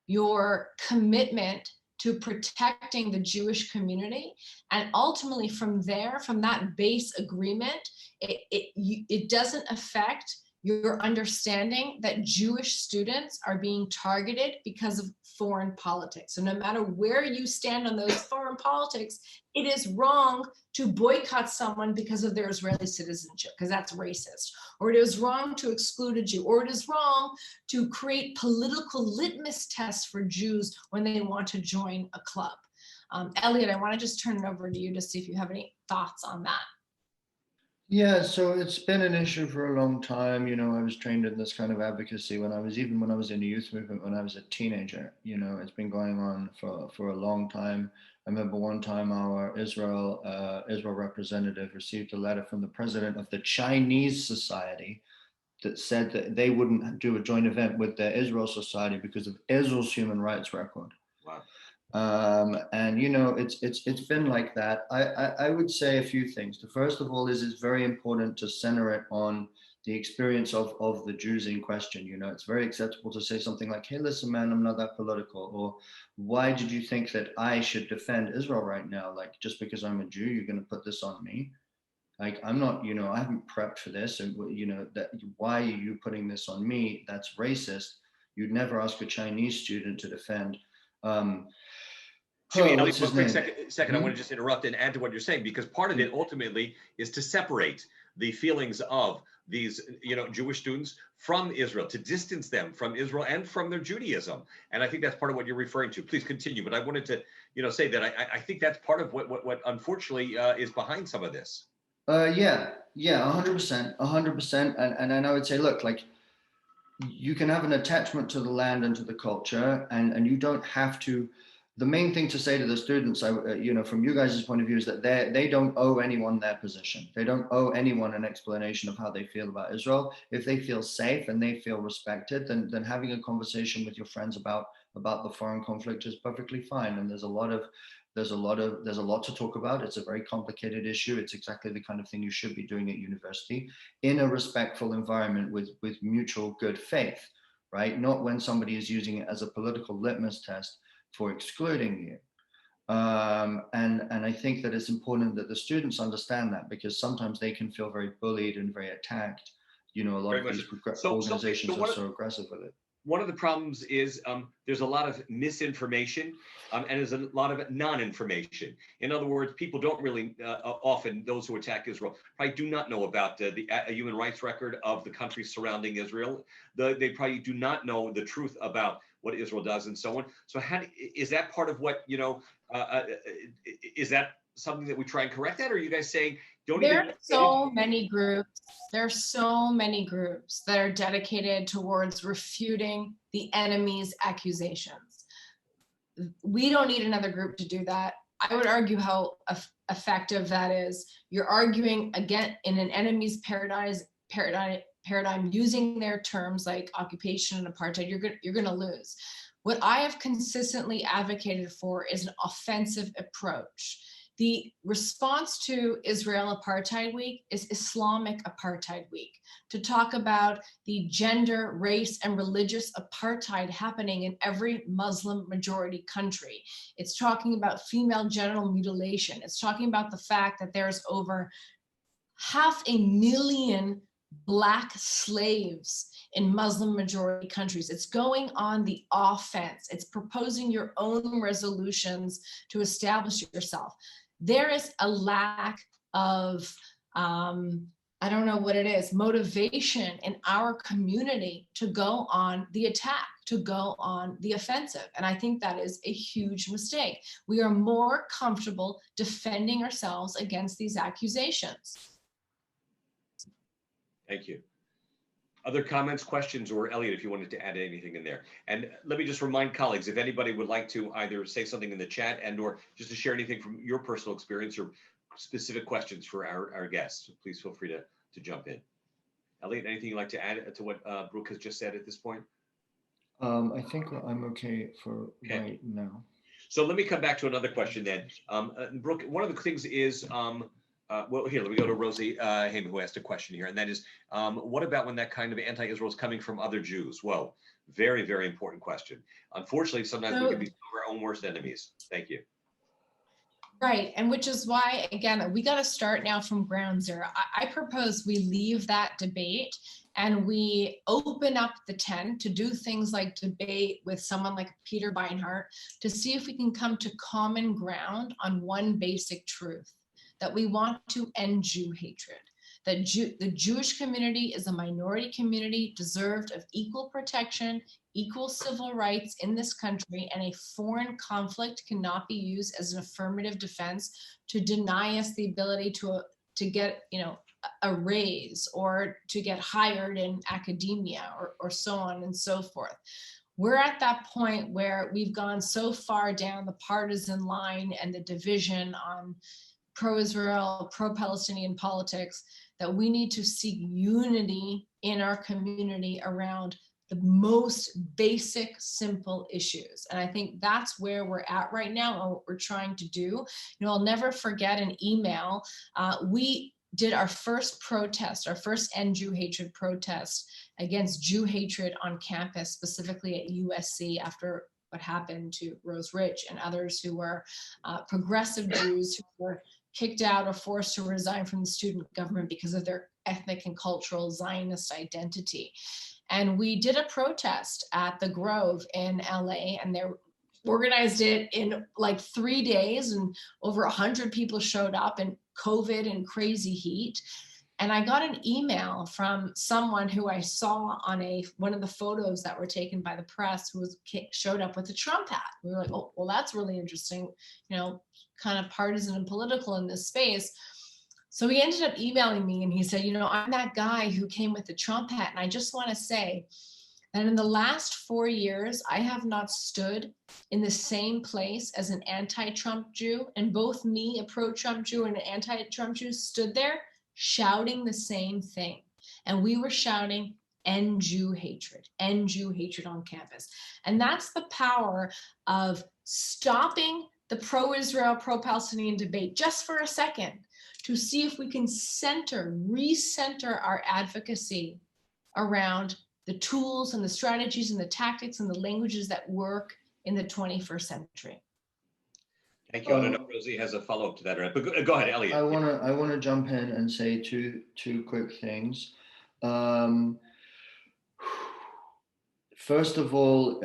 your commitment to protecting the Jewish community. And ultimately from that base agreement, it doesn't affect your understanding that Jewish students are being targeted because of foreign politics. So no matter where you stand on those foreign politics, it is wrong to boycott someone because of their Israeli citizenship, because that's racist. Or it is wrong to exclude a Jew, or it is wrong to create political litmus tests for Jews when they want to join a club. Elliot, I want to just turn it over to you to see if you have any thoughts on that. Yeah, so it's been an issue for a long time. I was trained in this kind of advocacy when I was in the youth movement when I was a teenager. It's been going on for a long time. I remember one time our Israel representative received a letter from the president of the Chinese Society that said that they wouldn't do a joint event with the Israel Society because of Israel's human rights record. Wow. And you know, it's been like that. I would say a few things. The first of all is it's very important to center it on the experience of the Jews in question. You know, it's very acceptable to say something like, "Hey, listen, man, I'm not that political," or "Why did you think that I should defend Israel right now? Like, just because I'm a Jew, you're going to put this on me? Like, I'm not, you know, I haven't prepped for this, and you know that why are you putting this on me? That's racist. You'd never ask a Chinese student to defend." Um, Jimmy, Oh, Elliot, what's one his quick name? second. I want to just interrupt and add to what you're saying, because part of it ultimately is to separate the feelings of these, you know, Jewish students from Israel, to distance them from Israel and from their Judaism. And I think that's part of what you're referring to. Please continue. But I wanted to, you know, say that I think that's part of what unfortunately is behind some of this. Yeah, 100%, 100%. And then I would say, look, like you can have an attachment to the land and to the culture, and you don't have to. The main thing to say to the students, you know, from you guys' point of view, is that they don't owe anyone their position. They don't owe anyone an explanation of how they feel about Israel. If they feel safe and they feel respected, then having a conversation with your friends about the foreign conflict is perfectly fine. And there's a lot to talk about. It's a very complicated issue. It's exactly the kind of thing you should be doing at university in a respectful environment with mutual good faith, right? Not when somebody is using it as a political litmus test for excluding you. And I think that it's important that the students understand that, because sometimes they can feel very bullied and very attacked. You know, a lot Very of much. these So, organizations are so aggressive with it. one of the problems is there's a lot of misinformation and there's a lot of non-information. In other words, people don't really often, those who attack Israel, probably do not know about the human rights record of the countries surrounding Israel. They probably do not know the truth about what Israel does and so on. So is that part of what, you know, is that something that we try and correct that? Or are you guys saying, There are so many groups. There are so many groups that are dedicated towards refuting the enemy's accusations. We don't need another group to do that. I would argue how effective that is. You're arguing again in an enemy's paradigm using their terms like occupation and apartheid. You're going to lose. What I have consistently advocated for is an offensive approach. The response to Israel Apartheid Week is Islamic Apartheid Week, to talk about the gender, race, and religious apartheid happening in every Muslim majority country. It's talking about female genital mutilation. It's talking about the fact that there's over 500,000 Black slaves in Muslim majority countries. It's going on the offense. It's proposing your own resolutions to establish yourself. There is a lack of, I don't know what it is, motivation in our community to go on the attack, to go on the offensive. And I think that is a huge mistake. We are more comfortable defending ourselves against these accusations. Thank you. Other comments, questions, or Elliot, if you wanted to add anything in there. And let me just remind colleagues, if anybody would like to either say something in the chat and or just to share anything from your personal experience or specific questions for our guests, please feel free to jump in. Elliot, anything you'd like to add to what Brooke has just said at this point? I think I'm okay for right now. So let me come back to another question then. Brooke, one of the things is, well, here, let me go to Rosie Heyman, who asked a question here, and that is, what about when that kind of anti-Israel is coming from other Jews? Well, very, very important question. Unfortunately, sometimes we can be our own worst enemies. Thank you. Right, and which is why, again, we got to start now from ground zero. I propose we leave that debate and we open up the tent to do things like debate with someone like Peter Beinart to see if we can come to common ground on one basic truth, that we want to end Jew hatred, that the Jewish community is a minority community deserved of equal protection, equal civil rights in this country, and a foreign conflict cannot be used as an affirmative defense to deny us the ability to get, you know, a raise or to get hired in academia or so on and so forth. We're at that point where we've gone so far down the partisan line and the division on pro-Israel, pro-Palestinian politics that we need to seek unity in our community around the most basic, simple issues. And I think that's where we're at right now and what we're trying to do. You know, I'll never forget an email. We did our first protest, our first End Jew Hatred protest against Jew hatred on campus, specifically at USC after what happened to Rose Rich and others who were progressive Jews who were kicked out or forced to resign from the student government because of their ethnic and cultural Zionist identity. And we did a protest at the Grove in LA, and they organized it in like 3 days, and over 100 people showed up in COVID and crazy heat. And I got an email from someone who I saw on one of the photos that were taken by the press, who showed up with a Trump hat. We were like, oh, well, that's really interesting, you know, kind of partisan and political in this space. So he ended up emailing me and he said, you know, I'm that guy who came with the Trump hat. And I just want to say that in the last 4 years, I have not stood in the same place as an anti-Trump Jew. And both me, a pro-Trump Jew, and an anti-Trump Jew stood there shouting the same thing. And we were shouting, end Jew hatred on campus. And that's the power of stopping the pro-Israel, pro-Palestinian debate just for a second to see if we can recenter our advocacy around the tools and the strategies and the tactics and the languages that work in the 21st century. Thank you. I don't know if Rosie has a follow-up to that, but go ahead, Elliot. I want to jump in and say two quick things. First of all,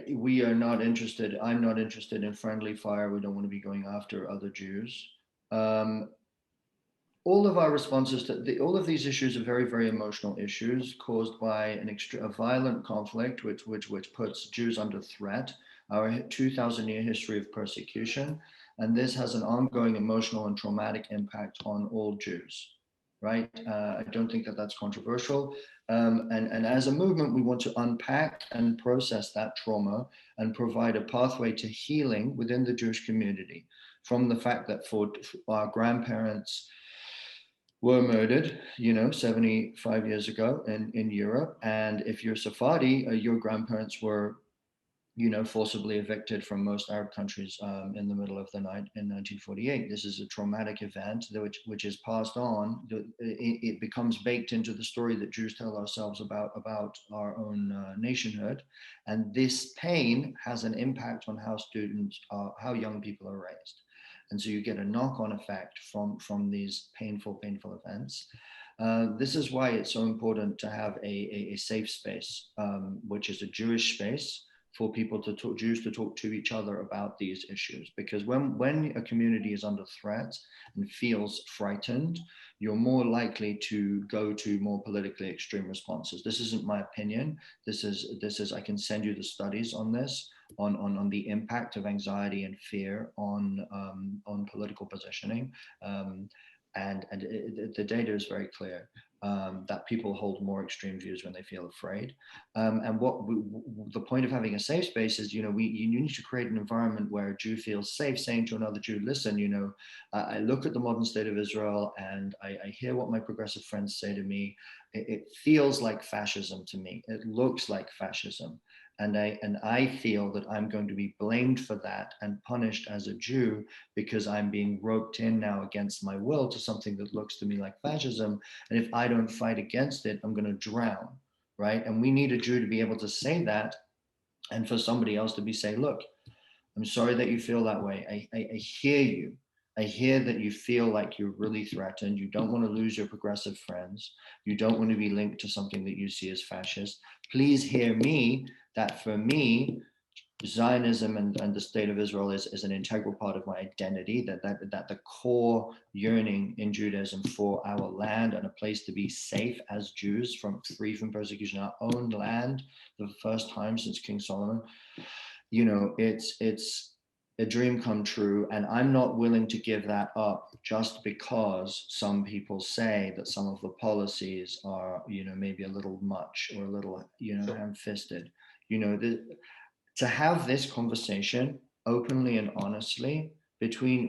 we are not interested. I'm not interested in friendly fire. We don't want to be going after other Jews. All of our responses to all of these issues are very, very emotional issues caused by a violent conflict, which puts Jews under threat. Our 2,000-year history of persecution, and this has an ongoing emotional and traumatic impact on all Jews, right? I don't think that that's controversial. And as a movement, we want to unpack and process that trauma and provide a pathway to healing within the Jewish community from the fact that for our grandparents were murdered, 75 years ago in Europe. And if you're Sephardi, your grandparents were forcibly evicted from most Arab countries in the middle of the night in 1948. This is a traumatic event which is passed on. It becomes baked into the story that Jews tell ourselves about our own nationhood. And this pain has an impact on how young people are raised. And so you get a knock-on effect from these painful events. This is why it's so important to have a safe space, which is a Jewish space, for Jews to talk to each other about these issues. Because when a community is under threat and feels frightened, you're more likely to go to more politically extreme responses. This isn't my opinion. This is I can send you the studies on this, on the impact of anxiety and fear on political positioning. And the data is very clear. That people hold more extreme views when they feel afraid. And the point of having a safe space is, you need to create an environment where a Jew feels safe saying to another Jew, listen, I look at the modern state of Israel and I hear what my progressive friends say to me. It feels like fascism to me. It looks like fascism. And I feel that I'm going to be blamed for that and punished as a Jew because I'm being roped in now against my will to something that looks to me like fascism. And if I don't fight against it, I'm going to drown, right? And we need a Jew to be able to say that, and for somebody else to say, look, I'm sorry that you feel that way. I hear you. I hear that you feel like you're really threatened. You don't want to lose your progressive friends. You don't want to be linked to something that you see as fascist. Please hear me, that for me, Zionism and the state of Israel is an integral part of my identity, that the core yearning in Judaism for our land and a place to be safe as Jews, free from persecution, our own land, for the first time since King Solomon, it's a dream come true. And I'm not willing to give that up just because some people say that some of the policies are, maybe a little much or a little, ham-fisted. To have this conversation openly and honestly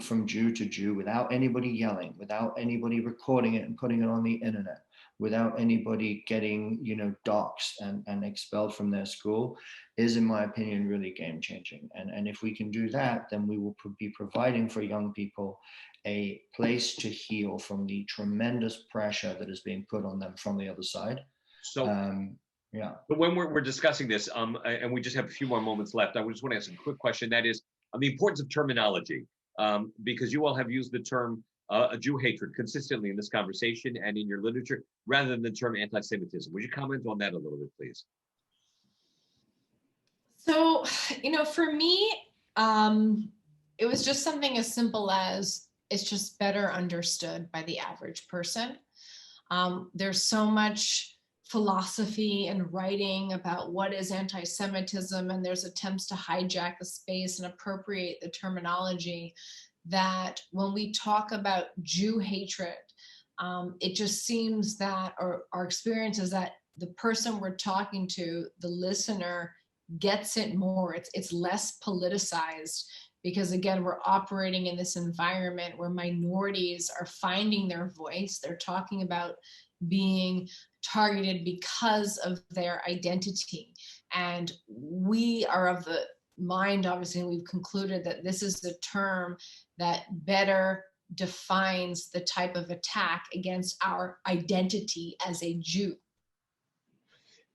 from Jew to Jew, without anybody yelling, without anybody recording it and putting it on the internet, without anybody getting, doxxed and expelled from their school is, in my opinion, really game changing. And if we can do that, then we will be providing for young people a place to heal from the tremendous pressure that is being put on them from the other side. So, yeah. but when we're discussing this, and we just have a few more moments left, I just want to ask a quick question. That is the importance of terminology, because you all have used the term Jew hatred consistently in this conversation and in your literature, rather than the term anti-Semitism. Would you comment on that a little bit, please? So, for me, it was just something as simple as it's just better understood by the average person. There's so much philosophy and writing about what is anti-Semitism, and there's attempts to hijack the space and appropriate the terminology, that when we talk about Jew hatred, it just seems that, or our experience is that the person we're talking to, the listener, gets it more. It's less politicized, because again, we're operating in this environment where minorities are finding their voice. They're talking about being targeted because of their identity. And we are of the mind, obviously, and we've concluded that this is the term that better defines the type of attack against our identity as a Jew.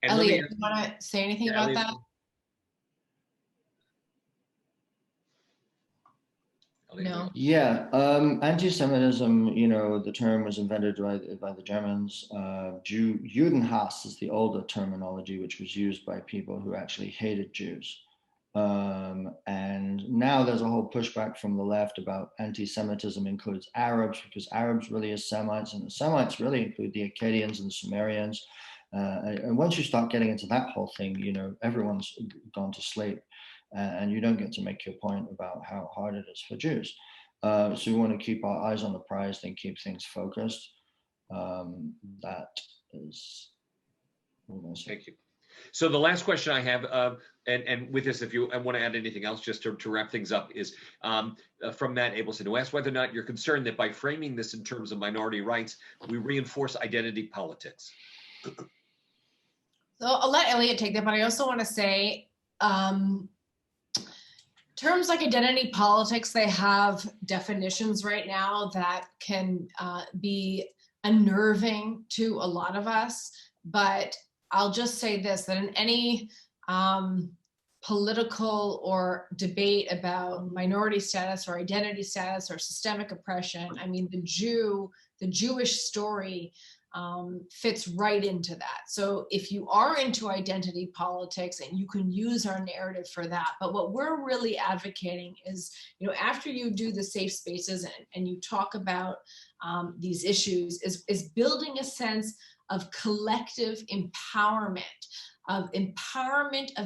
And Elliot, do you want to say anything about that? No. Yeah, anti-Semitism, the term was invented by the Germans. Judenhass is the older terminology, which was used by people who actually hated Jews. And now there's a whole pushback from the left about anti-Semitism includes Arabs, because Arabs really are Semites, and the Semites really include the Akkadians and the Sumerians. And once you start getting into that whole thing, everyone's gone to sleep. And you don't get to make your point about how hard it is for Jews. So we want to keep our eyes on the prize and keep things focused. That is. Thank you. So the last question I have, and with this, if you want to add anything else, just to wrap things up, is from Matt Abelson, who asked whether or not you're concerned that by framing this in terms of minority rights, we reinforce identity politics. So I'll let Elliot take that, but I also want to say, terms like identity politics, they have definitions right now that can be unnerving to a lot of us. But I'll just say this, that in any political or debate about minority status or identity status or systemic oppression, I mean, the Jewish story fits right into that. So if you are into identity politics, and you can use our narrative for that, but what we're really advocating is, after you do the safe spaces and you talk about these issues, is building a sense of collective empowerment, of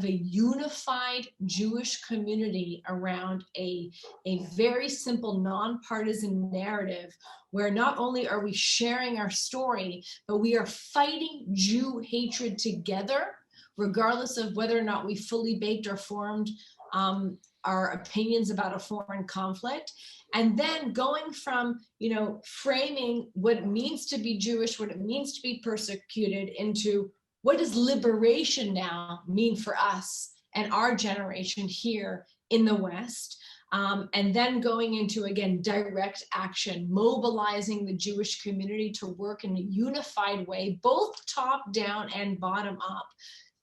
a unified Jewish community around a very simple, nonpartisan narrative, where not only are we sharing our story, but we are fighting Jew hatred together, regardless of whether or not we fully baked or formed our opinions about a foreign conflict. And then going from, framing what it means to be Jewish, what it means to be persecuted, into what does liberation now mean for us and our generation here in the West? And then going into, again, direct action, mobilizing the Jewish community to work in a unified way, both top down and bottom up,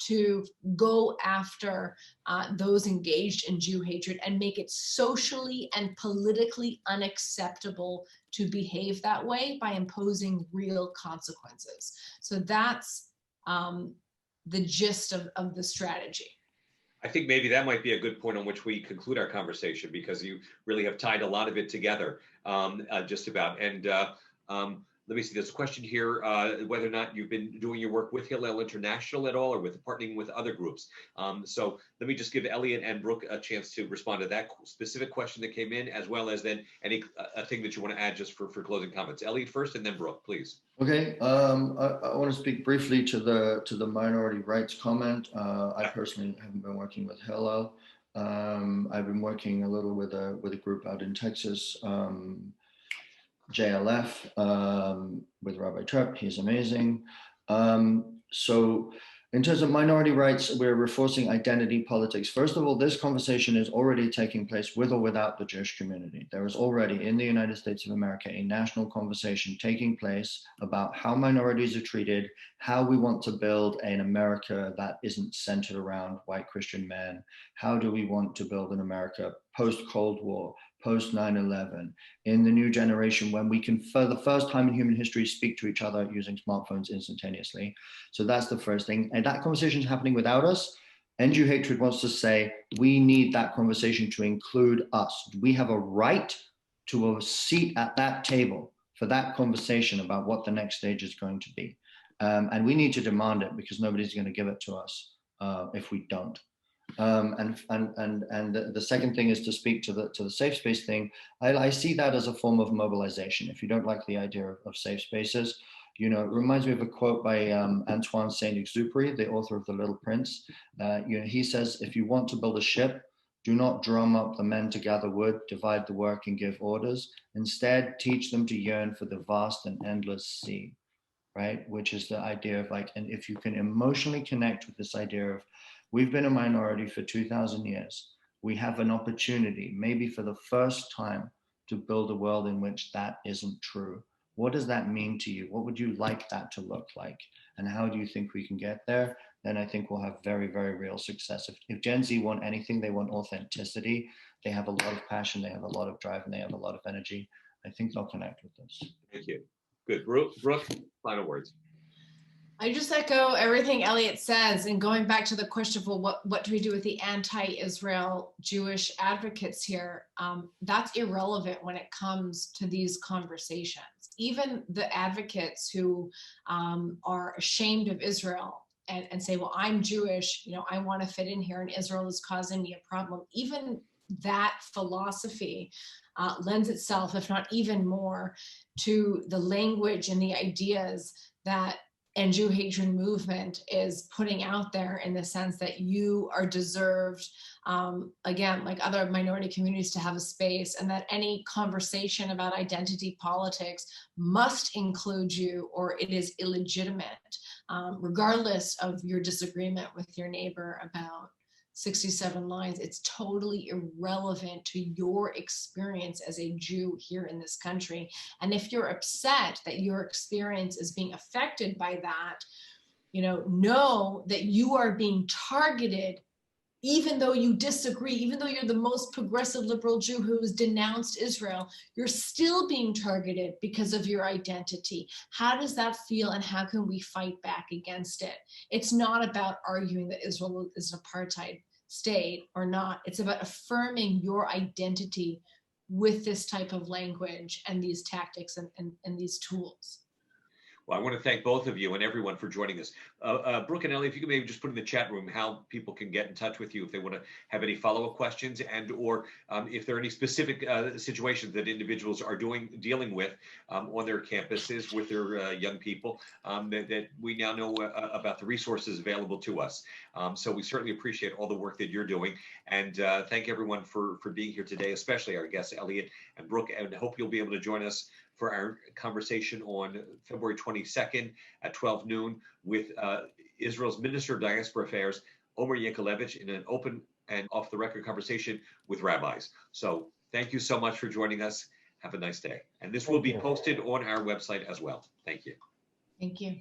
to go after those engaged in Jew hatred and make it socially and politically unacceptable to behave that way by imposing real consequences. So that's the gist of the strategy. I think maybe that might be a good point on which we conclude our conversation, because you really have tied a lot of it together, just about. And let me see, there's a question here, whether or not you've been doing your work with Hillel International at all, or with partnering with other groups. So let me just give Elliot and Brooke a chance to respond to that specific question that came in, as well as then any thing that you want to add just for closing comments. Elliot first, and then Brooke, please. Okay, I want to speak briefly to the minority rights comment. I personally haven't been working with Hillel. I've been working a little with a group out in Texas. JLF with Rabbi Trepp. He's amazing. So in terms of minority rights, we're reinforcing identity politics. First of all, this conversation is already taking place with or without the Jewish community. There is already in the United States of America a national conversation taking place about how minorities are treated, how we want to build an America that isn't centered around white Christian men. How do we want to build an America post-Cold War, post 9/11, in the new generation when we can, for the first time in human history, speak to each other using smartphones instantaneously. So that's the first thing. And that conversation is happening without us. End Jew Hatred wants to say, we need that conversation to include us. We have a right to a seat at that table for that conversation about what the next stage is going to be. And we need to demand it because nobody's going to give it to us if we don't. And the second thing is to speak to the safe space thing. I see that as a form of mobilization. If you don't like the idea of safe spaces, you know, it reminds me of a quote by Antoine Saint-Exupéry, the author of The Little Prince. You know, he says, if you want to build a ship, do not drum up the men to gather wood, divide the work and give orders. Instead, teach them to yearn for the vast and endless sea, right? Which is the idea of like, and if you can emotionally connect with this idea of, we've been a minority for 2,000 years. We have an opportunity, maybe for the first time, to build a world in which that isn't true. What does that mean to you? What would you like that to look like? And how do you think we can get there? Then I think we'll have very, very real success. If Gen Z want anything, they want authenticity. They have a lot of passion, they have a lot of drive, and they have a lot of energy. I think they'll connect with this. Thank you. Good. Brooke, final words. I just echo everything Elliot says, and going back to the question of what do we do with the anti-Israel Jewish advocates here, that's irrelevant when it comes to these conversations. Even the advocates who are ashamed of Israel and say, well, I'm Jewish, you know, I want to fit in here and Israel is causing me a problem. Even that philosophy lends itself, if not even more, to the language and the ideas that and Jew hatred movement is putting out there, in the sense that you are deserved, again, like other minority communities, to have a space, and that any conversation about identity politics must include you or it is illegitimate, regardless of your disagreement with your neighbor about 67 lines. It's totally irrelevant to your experience as a Jew here in this country. And if you're upset that your experience is being affected by that, you know that you are being targeted, even though you disagree, even though you're the most progressive liberal Jew who has denounced Israel, you're still being targeted because of your identity. How does that feel, and how can we fight back against it? It's not about arguing that Israel is an apartheid state or not. It's about affirming your identity with this type of language and these tactics and these tools. Well, I want to thank both of you and everyone for joining us. Brooke and Ellie, if you could maybe just put in the chat room how people can get in touch with you if they want to have any follow-up questions, and or if there are any specific situations that individuals are dealing with on their campuses with their young people, that we now know about the resources available to us. So we certainly appreciate all the work that you're doing, and thank everyone for being here today, especially our guests, Elliot and Brooke, and hope you'll be able to join us for our conversation on February 22nd at 12 noon with Israel's Minister of Diaspora Affairs, Omer Yankelevich, in an open and off-the-record conversation with rabbis. So thank you so much for joining us. Have a nice day. And this will be posted on our website as well. Thank you. Thank you.